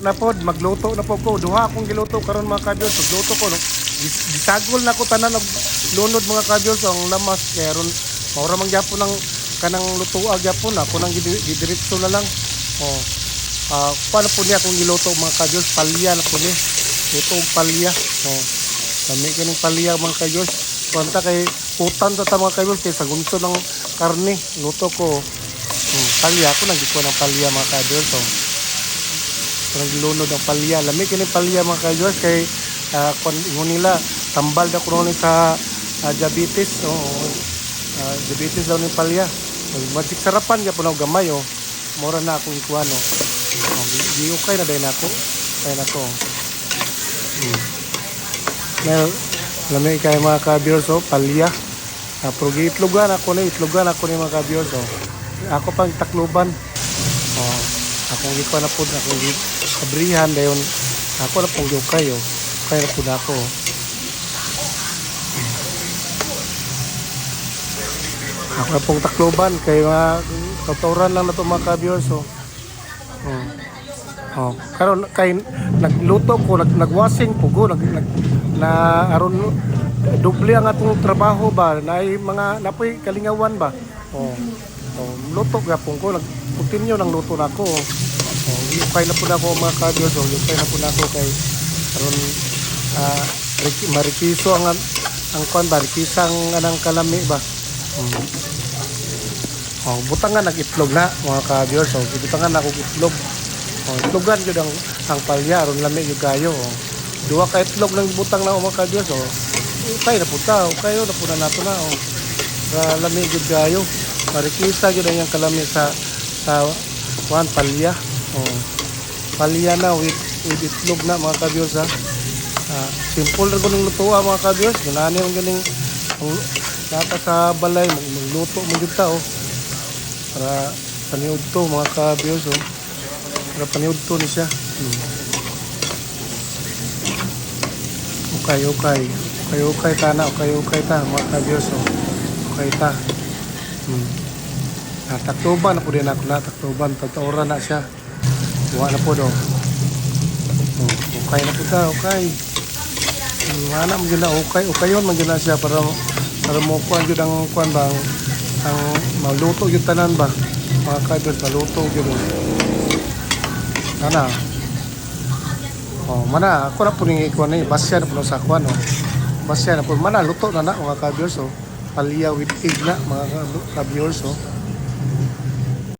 Na pod magluto na po ko. Duha akong giluto karon mga kabyos. Magluto ko no. Gisagol na ko tanan og lunod mga kabyos ang lamas kay ron maura man gyapon ng kanang lutuag gyapon ako nang gidiretso na lang. Oh. Paano po niya akong giluto mga kabyos? Palya na po ni. Luto og palya. Oh. Kami kining palya mga kabyos. Kunta kay putan sa mga kabyos kay sa gunso ng karne luto ko. Palya ko nang gikuha ng palya mga kabyos. Oh. Parang gilunod ng palya. Lami kini palya mga kadyos kay kung nila tambal na kuno ni sa diabetes. Diabetes daw ni palya. Magic sarapan ya punaw gamay oh. Mura na akong ikuha no. Di okay na dahil ako. Kaya na ko. Lami kay mga kadyos oh, palya. Pero itlogan ako ni mga kadyos oh. Ako pang takluban. Akong gikuha na po akong kabrihan dayon ako na pong yukay oh. Kaya na po na ako ako na pong takloban kay mga kauturan lang na ito mga kabyors oh. Karon kay nagluto ko nagwasing po ko na aron doble ang atong trabaho ba na mga napoy kalingawan ba luto gapon ko continue nang luto na ako yukay na po na ako mga kabyos yukay na po na ako kay karon marikiso ang kwan ba rikisang anang kalami ba butangan nag-itlog na mga kabyos butangan ako itlog itlogan yun ang palya aron lami yung gayo duwa ka itlog ng butang na mga kabyos ukay na po ta ukay na po na nato na lami yung gayo marikisa yun ang kalami sa kwan palya palya na with itlog na mga kabyos simple rin ko ng lutuan mga kabyos ginani ang ganing nata sa balay magluto mo dito para paniud to mga kabyos para paniud to ni siya okay ta na okay ta mga kabyos okay ta taktuban na po din ako na taktuban tagtauran na siya buha na po do okay na po ta okay wala mo yun na okay yun man yun na siya para mo kuhan yun ang kuhan ba ang maluto yung tanan ba mga kaibos maluto yun sana mana ako na po nang ikuha na basya na po sa kuhan basya na po mana luto na na mga kaibos palya with egg na mga kaibos